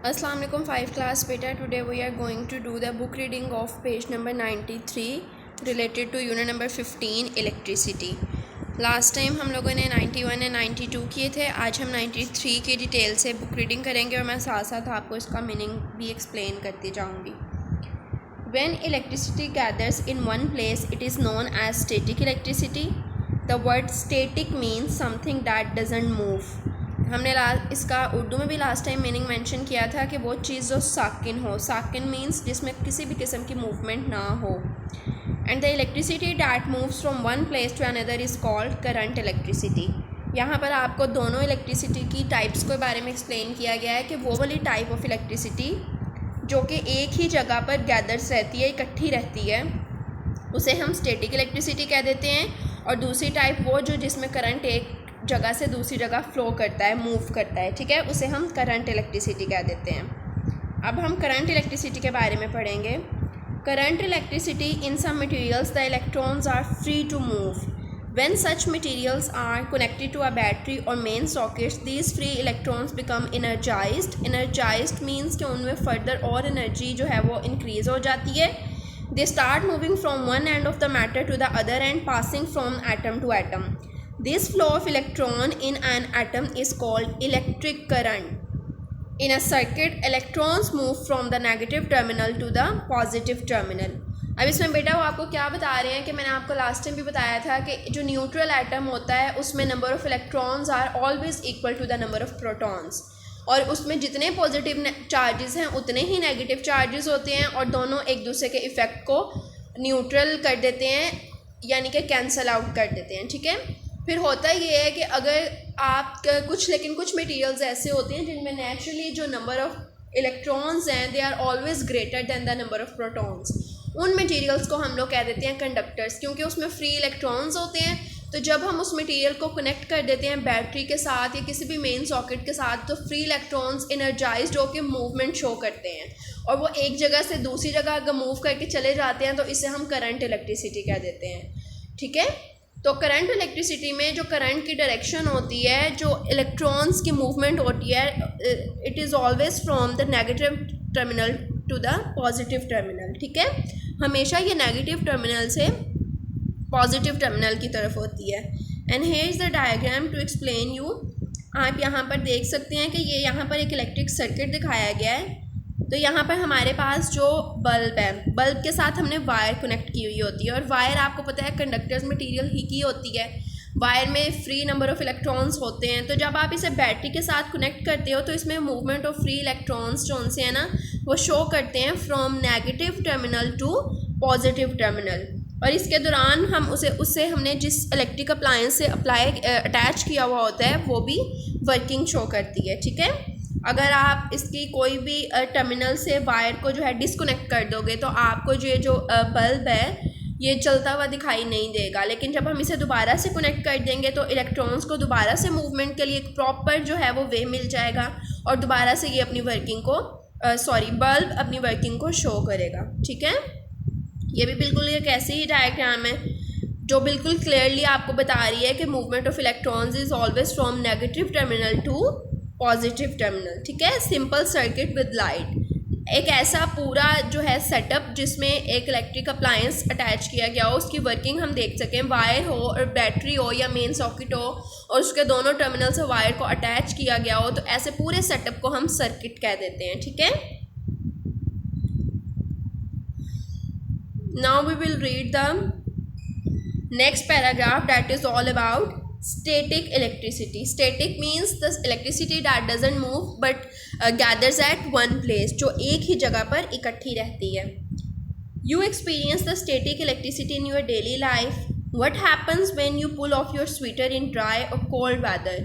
Assalamu alaikum 5th class beta. Today we are going to do the book reading of page number 93 related to unit number 15 electricity. Last time हम लोगों ने 91 and 92 किए थे. आज हम 93 की detail से बुक रीडिंग करेंगे और मैं साथ साथ आपको इसका मीनिंग भी एक्सप्लेन करती जाऊंगी. When electricity gathers in one place, it is known as static electricity. The word static means something that doesn't move. हमने इसका उर्दू में भी लास्ट टाइम मीनिंग मेंशन किया था कि वो चीज़ जो साकिन हो. साकिन मीन्स जिसमें किसी भी किस्म की मूवमेंट ना हो. And the electricity that moves from one place to another is called current electricity. यहाँ पर आपको दोनों इलेक्ट्रिसिटी की टाइप्स के बारे में एक्सप्लेन किया गया है कि वो वाली टाइप ऑफ इलेक्ट्रिसिटी जो कि एक ही जगह पर गैदर्स रहती है, इकट्ठी रहती है, उसे हम स्टैटिक इलेक्ट्रिसिटी कह देते हैं. और दूसरी टाइप वो जो जिसमें करंट एक जगह से दूसरी जगह फ़्लो करता है, मूव करता है, ठीक है, उसे हम करंट इलेक्ट्रिसिटी कह देते हैं. अब हम करंट इलेक्ट्रिसिटी के बारे में पढ़ेंगे. Current electricity in some materials the electrons are free to move. When such materials are connected to a battery or main sockets, these free electrons become energized. Energized means कि उनमें further और energy जो है वो increase हो जाती है. They start moving from one end of the matter to the other end, passing from atom to atom. This flow of electron in an atom is called electric current. In a circuit, electrons move from the negative terminal to the positive terminal. अब इसमें बेटा वो आपको क्या बता रहे हैं कि मैंने आपको लास्ट टाइम भी बताया था कि जो न्यूट्रल एटम होता है उसमें number of electrons are always equal to the number of protons. और उसमें जितने पॉजिटिव चार्जेस हैं उतने ही नेगेटिव चार्जेस होते हैं और दोनों एक दूसरे के इफ़ेक्ट को न्यूट्रल कर देते हैं, यानी कि कैंसल आउट कर देते हैं. ठीक है. फिर होता ये है कि अगर आप कुछ मटेरियल्स ऐसे होते हैं जिनमें नेचुरली जो नंबर ऑफ़ इलेक्ट्रॉन्स हैं they are always greater than the number of protons. उन मटेरियल्स को हम लोग कह देते हैं कंडक्टर्स, क्योंकि उसमें फ्री इलेक्ट्रॉन्स होते हैं. तो जब हम उस मटेरियल को कनेक्ट कर देते हैं बैटरी के साथ या किसी भी मेन सॉकेट के साथ, तो फ्री इलेक्ट्रॉन्स एनर्जाइज्ड होकर मूवमेंट शो करते हैं और वो एक जगह से दूसरी जगह अगर मूव करके चले जाते हैं तो इसे हम करंट इलेक्ट्रिसिटी कह देते हैं. ठीक है. तो करंट इलेक्ट्रिसिटी में जो करंट की डायरेक्शन होती है, जो इलेक्ट्रॉन्स की मूवमेंट होती है, it is always from the negative terminal to the positive terminal. ठीक है. हमेशा ये नेगेटिव टर्मिनल से पॉजिटिव टर्मिनल की तरफ होती है. And here is the diagram to explain you. आप यहाँ पर देख सकते हैं कि ये यहाँ पर एक इलेक्ट्रिक सर्किट दिखाया गया है. तो यहाँ पर हमारे पास जो बल्ब है, बल्ब के साथ हमने वायर कनेक्ट की हुई होती है और वायर आपको पता है कंडक्टर्स मटेरियल ही की होती है. वायर में फ्री नंबर ऑफ़ इलेक्ट्रॉन्स होते हैं. तो जब आप इसे बैटरी के साथ कनेक्ट करते हो तो इसमें मूवमेंट ऑफ फ्री इलेक्ट्रॉन्स जो उनसे है ना वो शो करते हैं from negative terminal to positive terminal. और इसके दौरान हम उससे हमने जिस इलेक्ट्रिक अप्लायंस से अटैच किया हुआ होता है वो भी वर्किंग शो करती है. ठीक है. अगर आप इसकी कोई भी टर्मिनल से वायर को जो है डिस्कनेक्ट कर दोगे तो आपको जो बल्ब है ये चलता हुआ दिखाई नहीं देगा. लेकिन जब हम इसे दोबारा से कनेक्ट कर देंगे तो इलेक्ट्रॉन्स को दोबारा से मूवमेंट के लिए एक प्रॉपर जो है वो वे मिल जाएगा और दोबारा से ये अपनी वर्किंग को बल्ब अपनी वर्किंग को शो करेगा. ठीक है. ये भी बिल्कुल एक ऐसी ही डायग्राम है जो बिल्कुल क्लियरली आपको बता रही है कि movement of electrons is always from negative terminal to positive terminal. ठीक है. Simple circuit with light. एक ऐसा पूरा जो है सेटअप जिसमें एक इलेक्ट्रिक अप्लायंस अटैच किया गया हो, उसकी वर्किंग हम देख सकें. वायर हो और बैटरी हो या मेन सॉकेट हो और उसके दोनों टर्मिनल से वायर को अटैच किया गया हो, तो ऐसे पूरे सेटअप को हम सर्किट कह देते हैं. ठीक है. Now we will read the next paragraph that is all about static electricity. Static means the electricity that doesn't move but gathers at one place, जो एक ही जगह पर इकट्ठी रहती है. You experience the static electricity in your daily life. What happens when you pull off your sweater in dry or cold weather?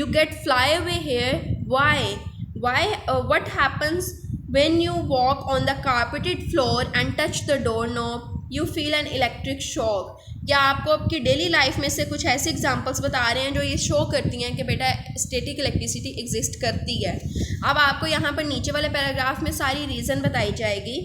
You get fly away hair. Why? What happens when you walk on the carpeted floor and touch the doorknob? You feel an electric shock. या आपको आपकी daily life में से कुछ ऐसे examples बता रहे हैं जो ये शो करती हैं कि बेटा स्टैटिक इलेक्ट्रिसिटी एग्जिस्ट करती है. अब आपको यहाँ पर नीचे वाले पैराग्राफ में सारी रीज़न बताई जाएगी.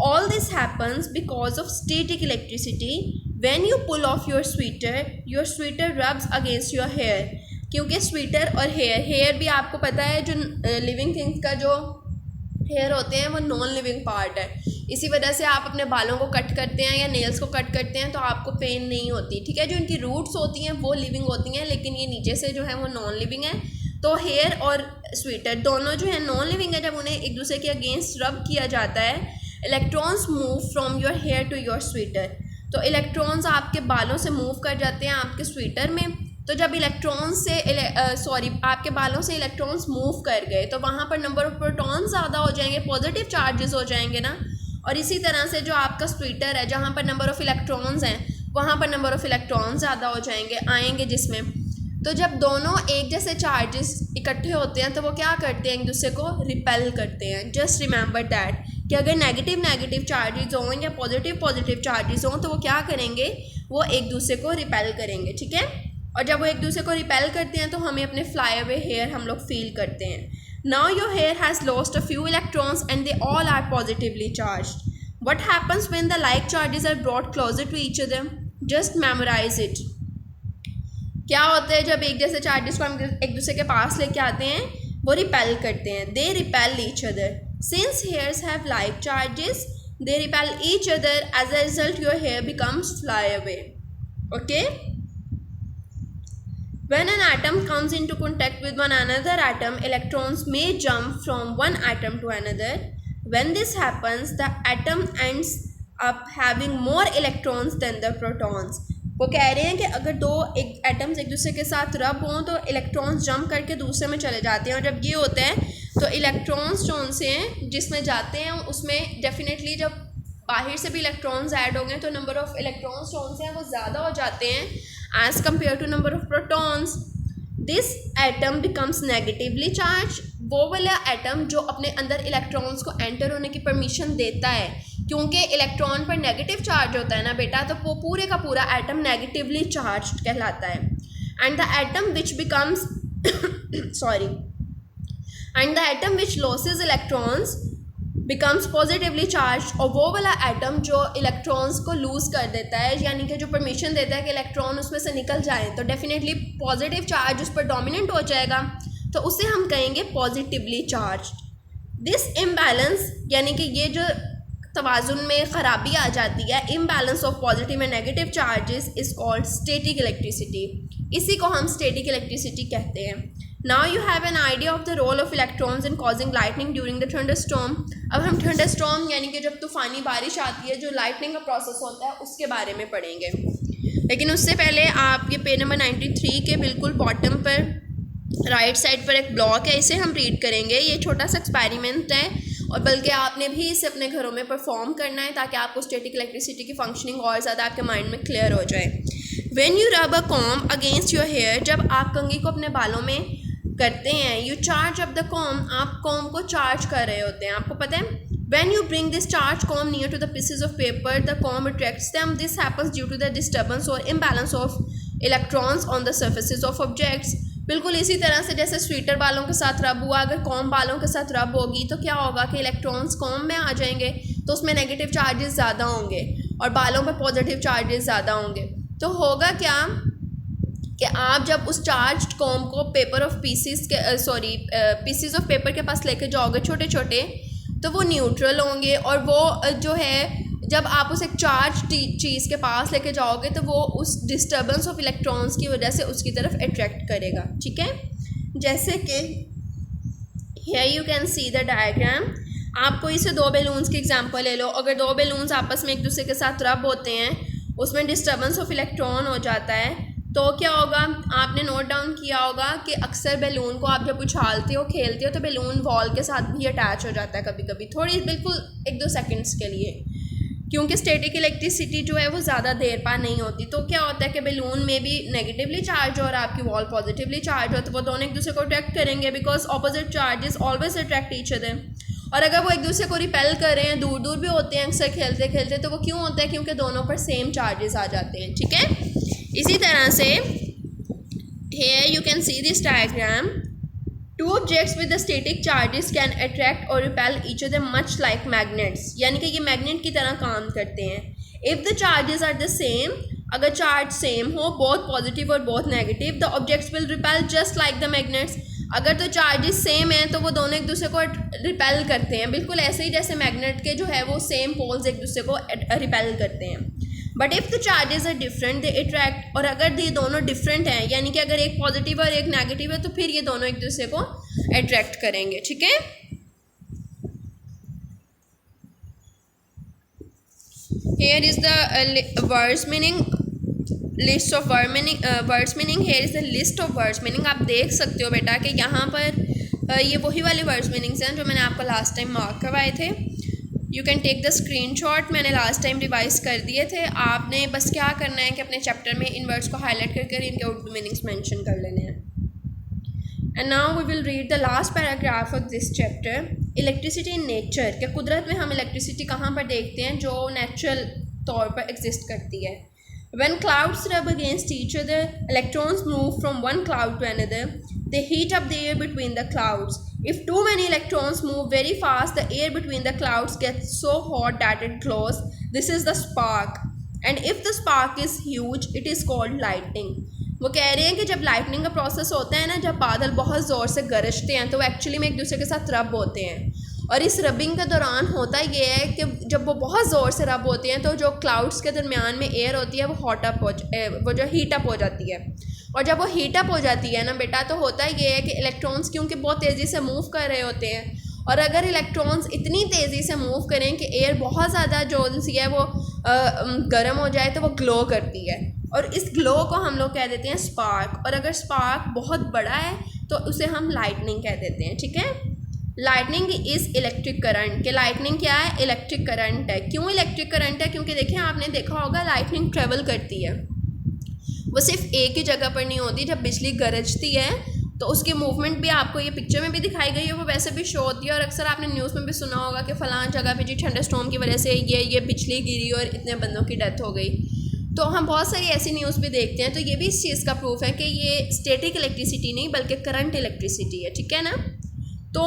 All this happens because of static electricity. When you pull off your sweater rubs against your hair. क्योंकि स्वेटर और हेयर भी आपको पता है जो लिविंग थिंग्स का जो हेयर होते हैं वो नॉन लिविंग पार्ट है, इसी वजह से आप अपने बालों को कट करते हैं या नेल्स को कट करते हैं तो आपको पेन नहीं होती, ठीक है। जो इनकी रूट्स होती हैं वो लिविंग होती हैं, लेकिन ये नीचे से जो है वो नॉन लिविंग है। तो हेयर और स्वेटर दोनों जो है नॉन लिविंग है। जब उन्हें एक दूसरे के अगेंस्ट रब किया जाता है, electrons move from your hair to your sweater, तो इलेक्ट्रॉन्स आपके बालों से मूव कर जाते हैं आपके स्वेटर में। तो जब इलेक्ट्रॉन्स से आपके बालों से इलेक्ट्रॉन्स मूव कर गए तो वहाँ पर नंबर ऑफ प्रोटॉन्स ज़्यादा हो जाएंगे, पॉजिटिव चार्जेस हो जाएंगे ना। और इसी तरह से जो आपका स्वेटर है जहाँ पर नंबर ऑफ़ इलेक्ट्रॉन्स हैं वहाँ पर नंबर ऑफ़ इलेक्ट्रॉन्स ज़्यादा हो जाएंगे आएंगे जिसमें। तो जब दोनों एक जैसे चार्जेस इकट्ठे होते हैं तो वो क्या करते हैं, एक दूसरे को रिपेल करते हैं। जस्ट रिमेंबर दैट कि अगर नेगेटिव चार्जेस हों या पॉजिटिव चार्जेस हों तो वो क्या करेंगे, वो एक दूसरे को रिपेल करेंगे, ठीक है। और जब वो एक दूसरे को रिपेल करते हैं तो हमें अपने फ्लाई अवे हेयर हम लोग फील करते हैं। Now your hair has lost a few electrons and they all are positively charged. What happens when the like charges are brought closer to each other? Just memorize it. क्या होता है जब एक जैसे चार्जेस को हम एक दूसरे के पास लेके आते हैं, वो रिपेल करते हैं, they repel each other. Since hairs have like charges they repel each other, as a result your hair becomes fly away. Okay, when an atom comes into contact with one another atom, electrons may jump from one atom to another. When this happens, the atom ends up having more electrons than the protons. वो कह रहे हैं कि अगर दो एक atoms एक दूसरे के साथ रब हों तो इलेक्ट्रॉन्स जंप करके दूसरे में चले जाते हैं, और जब ये होता है तो इलेक्ट्रॉन्स जो उनसे हैं जिसमें जाते हैं उसमें डेफिनेटली जब बाहर से भी इलेक्ट्रॉन्स ऐड होंगे तो नंबर ऑफ़ इलेक्ट्रॉन्स जो उनसे हैं वो ज़्यादा हो जाते हैं as compare to number of protons. This atom becomes negatively charge. वो वाला एटम जो अपने अंदर इलेक्ट्रॉन्स को एंटर होने की परमिशन देता है, क्योंकि इलेक्ट्रॉन पर नेगेटिव चार्ज होता है ना बेटा, तो वो पूरे का पूरा एटम नेगेटिवली चार्ज कहलाता है। And the atom which becomes and the atom which losses electrons becomes positively charge. और वो वाला एटम जो इलेक्ट्रॉन्स को लूज़ कर देता है, यानी कि जो परमिशन देता है कि इलेक्ट्रॉन उसमें से निकल जाए, तो डेफिनेटली पॉजिटिव चार्ज उस पर डोमिनेंट हो जाएगा, तो उसे हम कहेंगे पॉजिटिवली चार्ज। दिस इम्बैलेंस, यानी कि ये जो तवाज़ुन में ख़राबी आ जाती है, imbalance of positive and negative charges, is called static electricity. इसी को हम स्टैटिक इलेक्ट्रिसिटी कहते हैं। Now you have an idea of the role of electrons in causing lightning during the thunderstorm. अब हम thunderstorm यानी कि जब तूफ़ानी बारिश आती है, जो लाइटनिंग का प्रोसेस होता है, उसके बारे में पढ़ेंगे। लेकिन उससे पहले आप ये पेज नंबर 93 के बिल्कुल बॉटम पर राइट साइड पर एक ब्लॉक है, इसे हम रीड करेंगे। ये छोटा सा एक्सपेरिमेंट है और बल्कि आपने भी इसे अपने घरों में परफॉर्म करना है ताकि आपको स्टैटिक इलेक्ट्रिसिटी की फंक्शनिंग और ज़्यादा आपके माइंड में क्लियर हो जाए। When you rub a comb against your hair, जब आप कंघी को अपने बालों में करते हैं, you charge up the com, आप कॉम को चार्ज कर रहे होते हैं, आपको पता है। When you bring this charged comb near to the pieces of paper, the comb attracts them. This happens due to the disturbance or imbalance of electrons on the surfaces of objects. बिल्कुल इसी तरह से जैसे sweater बालों के साथ रब हुआ, अगर कॉम बालों के साथ रब होगी तो क्या होगा कि इलेक्ट्रॉन्स कॉम में आ जाएंगे, तो उसमें नेगेटिव चार्जेस ज़्यादा होंगे और बालों पर पॉजिटिव चार्जेस ज़्यादा होंगे। तो होगा क्या कि आप जब उस चार्ज्ड कॉम को paper of PCs of paper के पास लेके जाओगे छोटे छोटे, तो वो न्यूट्रल होंगे, और वो जो है जब आप उस एक चार्ज चीज़ के पास लेके जाओगे तो वो उस डिस्टर्बेंस ऑफ इलेक्ट्रॉन्स की वजह से उसकी तरफ अट्रैक्ट करेगा, ठीक है। जैसे कि here you can see the diagram. आप कोई से दो बैलून्स की एग्जांपल ले लो। अगर दो बैलून्स आपस में एक दूसरे के साथ रब होते हैं, उसमें डिस्टर्बेंस ऑफ इलेक्ट्रॉन हो जाता है, तो क्या होगा, आपने नोट डाउन किया होगा कि अक्सर बैलून को आप जब उछालते हो खेलते हो तो बैलून वॉल के साथ भी अटैच हो जाता है कभी कभी, थोड़ी बिल्कुल 1-2 सेकंड्स के लिए, क्योंकि स्टैटिक इलेक्ट्रिसिटी जो है वो ज़्यादा देर पार नहीं होती। तो क्या होता है कि बैलून में भी नेगेटिवली चार्ज हो और आपकी वॉल पॉजिटिवली चार्ज हो, तो वो दोनों एक दूसरे को अट्रैक्ट करेंगे, because opposite charges always attract each other. और अगर वो एक दूसरे को रिपेल कर रहे हैं, दूर दूर भी होते हैं अक्सर खेलते खेलते, तो वो क्यों होता है, क्योंकि दोनों पर सेम चार्जेस आ जाते हैं, ठीक है। इसी तरह से here you can see this diagram. Two objects with the static charges can attract or repel each other much like magnets. यानी कि ये मैग्नेट की तरह काम करते हैं। If the charges are the same, अगर चार्ज सेम हो, बहुत पॉजिटिव और बहुत negative, the objects will repel just like the magnets. अगर तो चार्जेस सेम हैं तो वो दोनों एक दूसरे को रिपेल करते हैं, बिल्कुल ऐसे ही जैसे मैग्नेट के जो है वो सेम पोल्स एक दूसरे को रिपेल करते हैं। But if the charges are different they attract, और अगर ये दोनों डिफरेंट हैं यानी कि अगर एक पॉजिटिव और एक नेगेटिव है तो फिर ये दोनों एक दूसरे को अट्रैक्ट करेंगे। ठीक है, here is the words meaning, list of words meaning, here is the list of words meaning. आप देख सकते हो बेटा कि यहाँ पर ये वही वाले वर्ड्स मीनिंग्स हैं जो मैंने आपको लास्ट टाइम मार्क करवाए थे। You can take the screenshot, मैंने लास्ट टाइम रिवाइज कर दिए थे। आपने बस क्या करना है कि अपने चैप्टर में इन वर्ड्स को हाईलाइट करके इनके उर्दू मीनिंग्स मेंशन कर लेने हैं। And now we will read the last paragraph of this chapter, electricity in nature, कि कुदरत में हम इलेक्ट्रिसिटी कहाँ पर देखते हैं, जो नेचुरल तौर पर एग्जिस्ट करती है। When clouds rub against each other, electrons move from one cloud to another. They heat up the air between the clouds. If too many electrons move very fast, the air between the clouds gets so hot that it glows. This is the spark. And if the spark is huge, it is called lightning. वो कह रहे हैं कि जब lightning का process होता है ना, जब बादल बहुत ज़ोर से गरजते हैं तो वो एक्चुअली में एक दूसरे के साथ रब होते हैं। और इस रबिंग के दौरान होता ये है कि जब वो बहुत ज़ोर से रब होते हैं तो जो क्लाउड्स के दरमियान में एयर होती है वो वो जो हीट अप हो जाती है। और जब वो हीट अप हो जाती है ना बेटा, तो होता ये है कि इलेक्ट्रॉन्स क्योंकि बहुत तेज़ी से मूव कर रहे होते हैं, और अगर इलेक्ट्रॉन्स इतनी तेज़ी से मूव करें कि एयर बहुत ज़्यादा जो सी है वो गर्म हो जाए तो वो ग्लो करती है, और इस ग्लो को हम लोग कह देते हैं स्पार्क। और अगर स्पार्क बहुत बड़ा है तो उसे हम लाइटनिंग कह देते हैं। ठीक है, लाइटनिंग इज़ इलेक्ट्रिक करंट, कि लाइटनिंग क्या है, इलेक्ट्रिक करंट है। क्यों इलेक्ट्रिक करंट है, क्योंकि देखिए आपने देखा होगा लाइटनिंग ट्रेवल करती है, वो सिर्फ एक ही जगह पर नहीं होती। जब बिजली गरजती है तो उसकी मूवमेंट भी आपको ये पिक्चर में भी दिखाई गई है, वो वैसे भी शो होती है। और अक्सर आपने न्यूज़ में भी सुना होगा कि फ़लाँ जगह पे जी थंडरस्टॉर्म की वजह से ये बिजली गिरी और इतने बंदों की डेथ हो गई। तो हम बहुत सारी ऐसी न्यूज़ भी देखते हैं, तो ये भी इस चीज़ का प्रूफ है कि ये स्टैटिक इलेक्ट्रिसिटी नहीं बल्कि करंट इलेक्ट्रिसिटी है। ठीक है ना, तो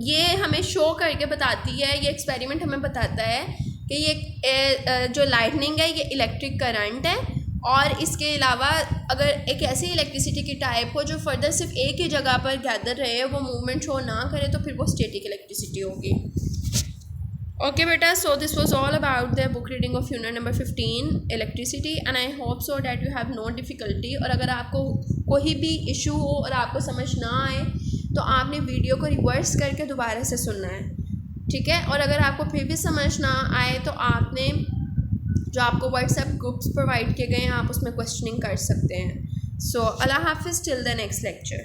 ये हमें शो करके बताती है, ये एक्सपेरिमेंट हमें बताता है कि ये जो लाइटनिंग है ये इलेक्ट्रिक करंट है। और इसके अलावा अगर एक ऐसी इलेक्ट्रिसिटी की टाइप हो जो फर्दर सिर्फ एक ही जगह पर गैदर रहे, वो मूवमेंट शो ना करे, तो फिर वो स्टैटिक इलेक्ट्रिसिटी होगी। ओके बेटा, so this was all about the book reading of unit number 15 electricity, and I hope so that you have no difficulty. और अगर आपको कोई भी इशू हो और आपको समझ ना आए तो आपने वीडियो को रिवर्स करके दोबारा से सुनना है। ठीक है, और अगर आपको फिर भी समझ ना आए तो आपने जो आपको व्हाट्सएप ग्रुप्स प्रोवाइड किए गए हैं आप उसमें क्वेश्चनिंग कर सकते हैं। सो अल्लाह हाफिज़, टिल द नेक्स्ट लेक्चर।